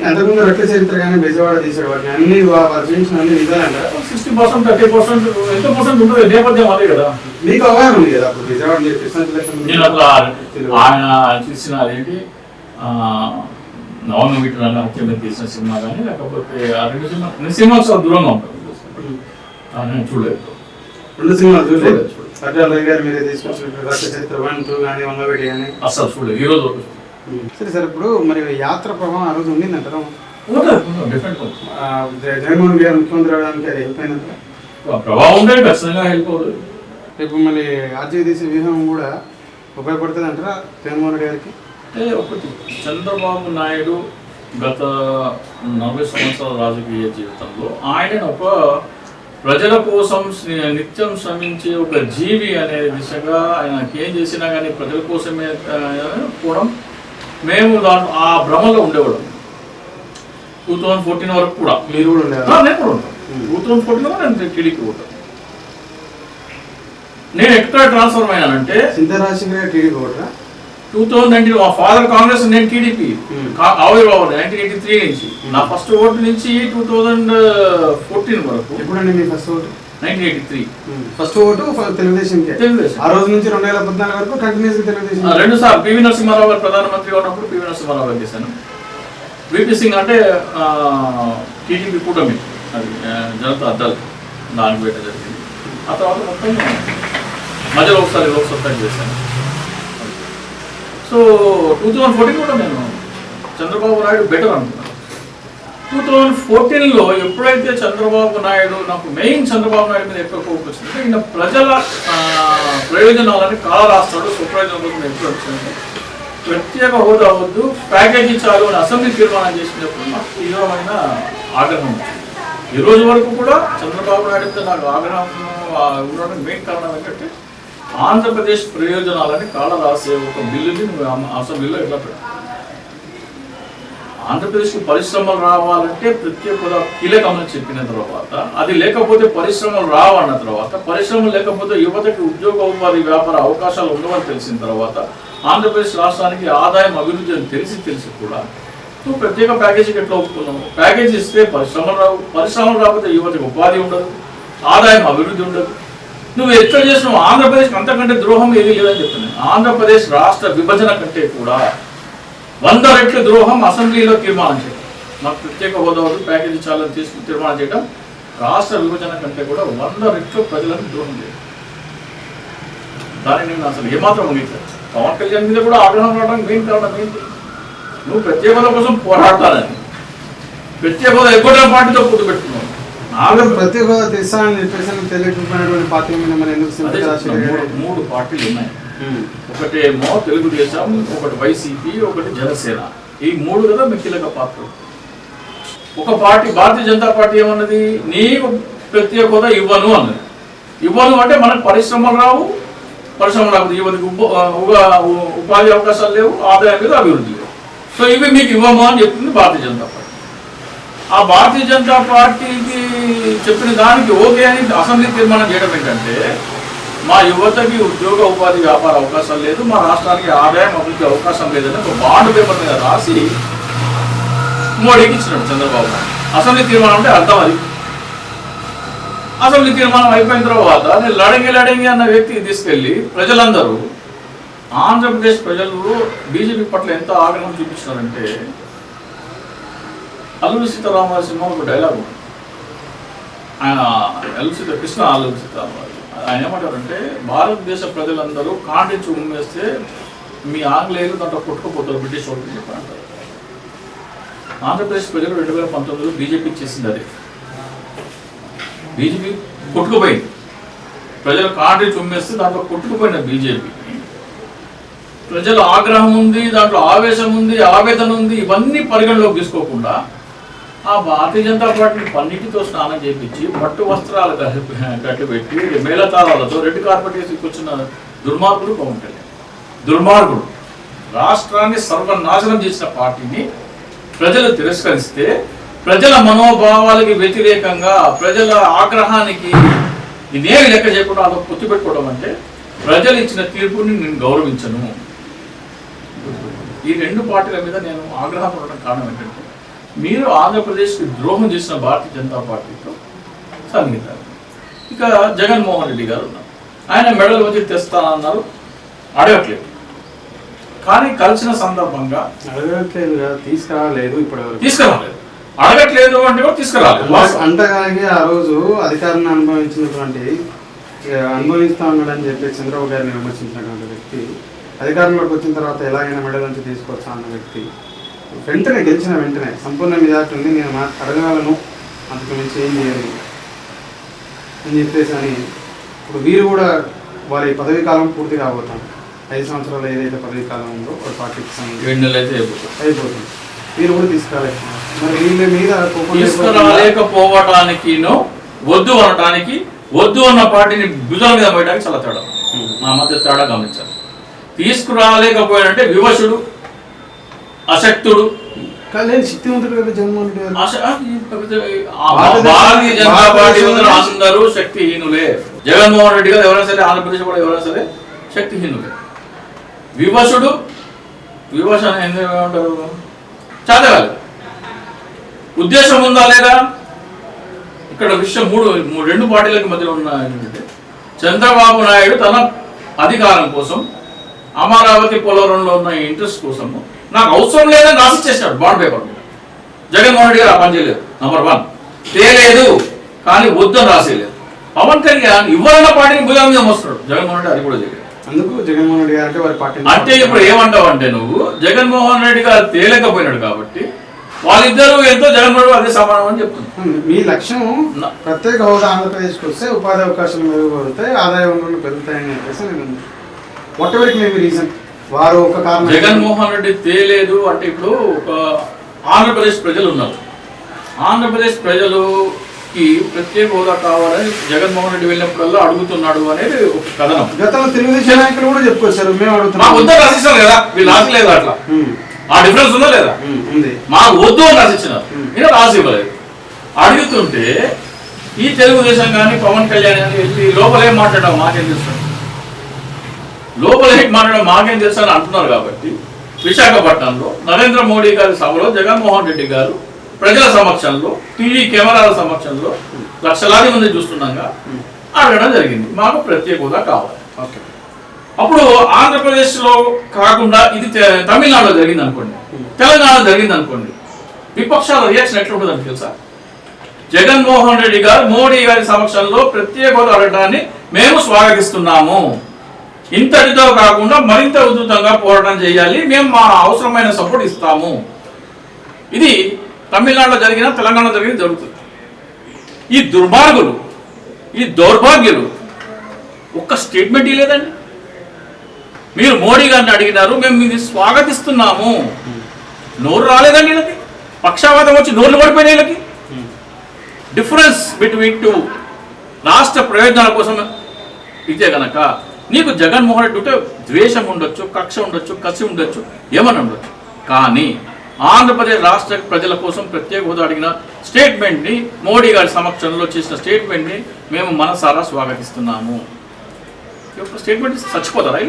అంతకుముందు రక్త చరిత్ర కానీ బెజవాడ తీసాడు వాటిని అన్ని చూపించిన అన్ని నిజాలంటారా? 60%, 30% ఎంత పర్సెంట్ ఉంటుంది నేపథ్యం అదే కదా. మీకు అవగాహన ఉంది కదా అప్పుడు బెజవాడ నేను అట్లా ఆయన తీసిన అదేంటి నవమి వీటిలో ముఖ్యమంత్రి తీసిన సినిమా కానీ లేకపోతే ఆ రెండు సినిమాలు చాలా దూరంగా ఉంటుంది. నేను చూడలేదు, 2 సినిమాలు చూడలేదు. సత్యాలయ్య గారు మీరే తీసుకొచ్చిన రక్త చరిత్ర 1, 2 కానీ వంగవేటి కానీ అసలు చూడలేదు ఈ రోజు. సరే సార్, ఇప్పుడు మరి యాత్ర ప్రభావం ఆ రోజు ఉండిందంటారా? డెఫినెట్ జగన్మోహన్ గారు ముఖ్యమంత్రి అవడానికి అది హెల్ప్ అయినంత ప్రభావం ఉంటే ఖచ్చితంగా హెల్ప్ అవుతుంది. రేపు మళ్ళీ ఆర్జీవీసీ వ్యూహం కూడా ఉపయోగపడుతుంది అంటారా జగన్మోహన్ రెడ్డి గారికి? అంటే ఒకటి, చంద్రబాబు నాయుడు గత 40 సంవత్సరాల రాజకీయ జీవితంలో ఆయన ఒక ప్రజల కోసం నిత్యం శ్రమించే ఒక జీవి అనే దిశగా ఆయన ఏం చేసినా కానీ ప్రజల కోసమే కూడా మేము ఆ భ్రమలో ఉండేవాళ్ళం. 2014 వరకు కూడా మీరు కూడా ఉండేవారు? నేను కూడా ఉంటాను. 2014 వరకు నేను టీడీపీ ఉంటాను. నేను ఎక్కడ ట్రాన్స్ఫర్ అయ్యానంటే సింధరాజశేఖర్ టీడీపీ ఓటరా? 2019 మా ఫాదర్ కాంగ్రెస్, నేను టీడీపీ ఆవిర్భావం 1983 నుంచి. నా ఫస్ట్ ఓటు నుంచి 2014 వరకు. ఎప్పుడండి మీ ఫస్ట్ ఓటు? 1983 ఫస్ట్ ఓటు తెలుగుదేశంకి. ఆ రోజు నుంచి 2014 వరకు కంటిన్యూస్ తెలుగుదేశం. 2 సార్లు పివి నరసింహారావు గారు ప్రధానమంత్రిగా ఉన్నప్పుడు పివి నరసింహారావు గారు చేశాను. విపి సింగ్ అంటే టీడీపీ కూటమి, అది జనతా అడ్డాలు దానికి పెట్ట జరిగింది. ఆ తర్వాత మొత్తం మధ్యలో ఒకసారి లోక్సభ చేశాను. సో 2014 కూడా నేను చంద్రబాబు నాయుడు బెటర్ అనుకున్నాను. 2014లో ఎప్పుడైతే చంద్రబాబు నాయుడు, నాకు మెయిన్ చంద్రబాబు నాయుడు మీద ఎక్కువ ఫోకస్ వచ్చిందంటే ఈయన ప్రజల ప్రయోజనాలని కాల రాస్తాడు, స్వప్రయోజనం కోసం ఎప్పుడు వచ్చిందంటే ప్రత్యేక హోదా వద్దు, ప్యాకేజీ చాలు అని అసెంబ్లీ తీర్మానం చేసినప్పుడు నాకు తీవ్రమైన ఆగ్రహం వచ్చింది. ఈ రోజు వరకు కూడా చంద్రబాబు నాయుడు మీద నాకు ఆగ్రహం ఉండడం మెయిన్ కారణం ఏంటంటే ఆంధ్రప్రదేశ్ ప్రయోజనాలని కాల రాసే ఒక బిల్లుని అసెంబ్లీలో ఎట్లా పెట్టారు. ఆంధ్రప్రదేశ్కి పరిశ్రమలు రావాలంటే ప్రత్యేక హోదా కీలకమని చెప్పిన తర్వాత, అది లేకపోతే పరిశ్రమలు రావన్న తర్వాత, పరిశ్రమలు లేకపోతే యువతకి ఉద్యోగ ఉపాధి వ్యాపార అవకాశాలు ఉండవని తెలిసిన తర్వాత, ఆంధ్రప్రదేశ్ రాష్ట్రానికి ఆదాయం అభివృద్ధి అని తెలిసి కూడా నువ్వు ప్రత్యేక ప్యాకేజీకి ఎట్లా ఒప్పుకున్నావు? ప్యాకేజీ ఇస్తే పరిశ్రమలు రావు, పరిశ్రమలు రాకపోతే యువతకి ఉపాధి ఉండదు, ఆదాయం అభివృద్ధి ఉండదు. నువ్వు ఎక్కడ చేసినావు? ఆంధ్రప్రదేశ్కి అంతకంటే ద్రోహం ఏమీ లేదని చెప్తున్నాను. ఆంధ్రప్రదేశ్ రాష్ట్ర విభజన కంటే కూడా 100 రెట్లు ద్రోహం అసెంబ్లీలో తీర్మానం చేయడం. నాకు ప్రత్యేక హోదా ప్యాకేజీ చాలని తీసుకుని తీర్మానం చేయడం రాష్ట్ర విభజన కంటే కూడా 100 రెట్లు ప్రజలను ద్రోహం చేయడం. దాన్ని నేను అసలు ఏమాత్రం ముగించాను. పవన్ కళ్యాణ్ మీద కూడా ఆగ్రహం రావడానికి మెయిన్ కారణం ఏంటి? నువ్వు ప్రత్యేక హోదా కోసం పోరాడతానని ప్రత్యేక హోదా ఎగ్గొట్టిన పార్టీతో పొత్తు పెట్టుకున్నావు. ప్రత్యేక హోదా తెస్తానని చెప్పేసి తెలియకపోయినటువంటి పార్టీ మీద మరి ఎందుకు? 3 పార్టీలు ఉన్నాయి. ఒకటేమో తెలుగుదేశం, ఒకటి వైసీపీ, ఒకటి జనసేన. ఈ 3 కదా మీ కీలక పాత్రలు. ఒక పార్టీ భారతీయ జనతా పార్టీ ఏమన్నది? నీకు ప్రత్యేక హోదా ఇవ్వను అన్నది. ఇవ్వను అంటే మనకు పరిశ్రమలు రావు, పరిశ్రమలు రాకపోతే యువతకి ఉపాధి అవకాశాలు లేవు, ఆదాయం లేదు, అభివృద్ధి లేవు. సో ఇవి మీకు ఇవ్వము అని చెప్తుంది భారతీయ జనతా పార్టీ. ఆ భారతీయ జనతా పార్టీకి చెప్పిన దానికి ఓకే అని అసెంబ్లీ తీర్మానం చేయడం ఏంటంటే, మా యువతకి ఉద్యోగ ఉపాధి వ్యాపార అవకాశాలు లేదు, మా రాష్ట్రానికి ఆదాయం అభివృద్ధి అవకాశం లేదని ఒక బాండ్ పేపర్ మీద రాసి మోడీకి ఇచ్చినాడు చంద్రబాబు నాయుడు. అసెంబ్లీ తీర్మానం అంటే అర్థం అది. అసెంబ్లీ తీర్మానం అయిపోయిన తర్వాత నేను లడంగి అన్న వ్యక్తికి తీసుకెళ్ళి ప్రజలందరూ, ఆంధ్రప్రదేశ్ ప్రజలు బీజేపీ పట్ల ఎంత ఆగ్రహం చూపించినారంటే, అల్లూరి సీతారామరాజు సినిమా ఒక డైలాగ్ ఉంది. ఆయన కృష్ణ అల్లూరి సీతారామరాజు ఆయన ఏమంటారంటే, భారతదేశ ప్రజలందరూ కాండించి ఉమ్మేస్తే మీ ఆంగ్లేయులు దాంట్లో కొట్టుకుపోతారు బ్రిటిష్ వాళ్ళకి చెప్పి అంటారు. ఆంధ్రప్రదేశ్ ప్రజలు 2019లో బీజేపీ చేసింది అదే. బీజేపీ కొట్టుకుపోయింది, ప్రజలు కాండించి ఉమ్మేస్తే దాంట్లో కొట్టుకుపోయిన బీజేపీ. ప్రజల ఆగ్రహం ఉంది, దాంట్లో ఆవేశం ఉంది, ఆవేదన ఉంది, ఇవన్నీ పరిగణలోకి తీసుకోకుండా ఆ భారతీయ జనతా పార్టీని పన్నిటితో స్నానం చేయించి పట్టు వస్త్రాలు కట్టిపెట్టి మేళతాళాలతో రెడ్ కార్పెట్ వేసి కూర్చున్న దుర్మార్గుడు పవన్ కళ్యాణ్. దుర్మార్గుడు రాష్ట్రాన్ని సర్వనాశనం చేసిన పార్టీని ప్రజలు తిరస్కరిస్తే, ప్రజల మనోభావాలకి వ్యతిరేకంగా ప్రజల ఆగ్రహానికి ఇదేమి లెక్క చేయకుండా అదొక పొత్తు పెట్టుకోవడం అంటే, ప్రజలు ఇచ్చిన తీర్పుని నేను గౌరవించను. ఈ 2 పార్టీల మీద నేను ఆగ్రహం ఉండడం కారణం ఏంటంటే, మీరు ఆంధ్రప్రదేశ్కి ద్రోహం చేసిన భారతీయ జనతా పార్టీతో సంగీతారు. ఇక జగన్మోహన్ రెడ్డి గారు ఉన్నారు, ఆయన మెడల్ వచ్చి తెస్తానన్నారు, అడగట్లేదు. కానీ కలిసిన సందర్భంగా అడగట్లేదు కదా, తీసుకురాలేదు, ఇప్పుడు తీసుకురాలేదు. అడగట్లేదు అంటే కూడా తీసుకురాలేదు. అంతగానే ఆ రోజు అధికారాన్ని అనుభవిస్తా ఉన్నాడని చెప్పి చంద్రబాబు గారిని విమర్శించినటువంటి వ్యక్తి అధికారంలోకి వచ్చిన తర్వాత ఎలాగైనా మెడల్ నుంచి తీసుకొచ్చా అన్న వ్యక్తి వెంటనే గెలిచిన వెంటనే సంపూర్ణ మెజార్టీ ఉంది, నేను అడగగలను, అంతకు మించి ఏం చేయాలి అని చెప్పేసి అని ఇప్పుడు వీరు కూడా వారి పదవీ కాలం పూర్తి కాబోతాం. 5 సంవత్సరాలు ఏదైతే పదవీ కాలం ఉందో ఒక పార్టీకి సంబంధించి అయిపోతుంది. వీరు కూడా తీసుకురాలేదు. మరి వీళ్ళ మీద తీసుకురాలేకపోవటానికి వద్దు అనడానికి, వద్దు అన్న పార్టీని భుజాల మీద పోయడానికి చాలా తేడా, నా మధ్య తేడా గమనించాలి. తీసుకురాలేకపోయాడంటే వివశుడు, అశక్తుడు, శక్తివంతుడు కదా జగన్మోహన్ రెడ్డి గారు. భారతీయ జనతా పార్టీ అందరూ శక్తిహీనులే. జగన్మోహన్ రెడ్డి గారు ఎవరైనా సరే, ఆంధ్రప్రదేశ్ కూడా ఎవరైనా సరే శక్తిహీనులే. వివశుడు, వివశం ఏమంటారు, చదవాలి, ఉద్దేశం ఉందా లేదా. ఇక్కడ విషయం రెండు పార్టీలకి మధ్యలో ఉన్న ఏంటంటే చంద్రబాబు నాయుడు తన అధికారం కోసం, అమరావతి పోలవరంలో ఉన్న ఇంట్రెస్ట్ కోసము నాకు అవసరం లేదని రాసిచ్చేసాడు బాండ్ పేపర్ మీద. జగన్మోహన్ రెడ్డి గారు ఆ పని చేయలేదు. నంబర్ 1 తేలేదు, కానీ వద్దని రాసేయలేదు. పవన్ కళ్యాణ్ ఇవ్వాలన్న పార్టీని భుజాల మీద మోస్తున్నాడు, జగన్మోహన్ రెడ్డి అది కూడా చేయలేదు. అందుకు జగన్మోహన్ రెడ్డి గారు అంటే వారి పార్టీ అంటే ఇప్పుడు ఏమంటావు అంటే నువ్వు జగన్మోహన్ రెడ్డి గారు తేలేకపోయినాడు కాబట్టి వాళ్ళిద్దరూ ఎంతో జగన్మోహన్ రెడ్డి అదే సమానం అని చెప్తున్నారు. మీ లక్ష్యం ప్రత్యేక హోదా ఆంధ్రప్రదేశ్కి వస్తే ఉపాధి అవకాశాలు మెరుగుపడతాయి, ఆదాయ వనరులు పెరుగుతాయని చెప్పేసి నేను వాట్ ఎవరికి మేబీ రీజన్ వారు ఒక కారణం. జగన్మోహన్ రెడ్డి తేలేదు అంటే ఇప్పుడు ఒక ఆంధ్రప్రదేశ్ ప్రజలు ఉన్నారు, ఆంధ్రప్రదేశ్ ప్రజలుకి ప్రత్యేక హోదా కావాలని జగన్మోహన్ రెడ్డి వెళ్ళినప్పుడల్లా అడుగుతున్నాడు అనేది ఒక కథనం. గతంలో తెలుగుదేశం నాయకులు కూడా చెప్పుకొచ్చారు, మేము అడుగుతున్నాం రాసిస్తారు కదా, వీళ్ళు రాసలేదు. అట్లా ఆ డిఫరెన్స్ ఉందా లేదా, మాకు వద్దు అని రాసిచ్చినారు, మీరు రాసి ఇవ్వలేదు. అడుగుతుంటే ఈ తెలుగుదేశం కానీ పవన్ కళ్యాణ్ కానీ వెళ్ళి లోపలేం మాట్లాడడం మాకేం తెలుస్తాడు, లోపలేం మాట్లాడడం మాకేం తెలుసు అని అంటున్నారు. కాబట్టి విశాఖపట్నంలో నరేంద్ర మోడీ గారి సభలో జగన్మోహన్ రెడ్డి గారు ప్రజల సమక్షంలో, టీవీ కెమెరాల సమక్షంలో లక్షలాది మంది చూస్తుండగా అడగడం జరిగింది, మాకు ప్రత్యేక హోదా కావాలి. ఓకే, అప్పుడు ఆంధ్రప్రదేశ్లో కాకుండా ఇది తమిళనాడులో జరిగింది అనుకోండి, తెలంగాణలో జరిగింది అనుకోండి, విపక్షాల రియాక్షన్ ఎట్లా ఉంటుందని తెలుసా? జగన్మోహన్ రెడ్డి గారు మోడీ గారి సమక్షంలో ప్రత్యేక హోదా అడగడాన్ని మేము స్వాగతిస్తున్నాము, ఇంతటితో కాకుండా మరింత ఉధృతంగా పోరాటం చేయాలి, మేము మా అవసరమైన సపోర్ట్ ఇస్తాము. ఇది తమిళనాడులో జరిగిన, తెలంగాణలో జరిగిన జరుగుతుంది. ఈ దుర్మార్గులు, ఈ దౌర్భాగ్యులు ఒక్క స్టేట్మెంట్ ఇవ్వలేదండి. మీరు మోడీ గారిని అడిగినారు, మేము ఇది స్వాగతిస్తున్నాము, నోరు రాలేదండి వీళ్ళకి. పక్షవాతం వచ్చి నోర్లు పడిపోయిన వీళ్ళకి. డిఫరెన్స్ బిట్వీన్ 2 రాష్ట్ర ప్రయోజనాల కోసం ఇదే కనుక నీకు జగన్మోహన్ రెడ్డి ఉంటే ద్వేషం ఉండొచ్చు, కక్ష ఉండొచ్చు, కసి ఉండొచ్చు, ఏమని ఉండొచ్చు. కానీ ఆంధ్రప్రదేశ్ రాష్ట్ర ప్రజల కోసం ప్రత్యేక హోదా అడిగిన స్టేట్మెంట్ని, మోడీ గారి సమక్షంలో చేసిన స్టేట్మెంట్ని మేము మనసారా స్వాగతిస్తున్నాము. ఈ యొక్క స్టేట్మెంట్ చచ్చిపోతారా?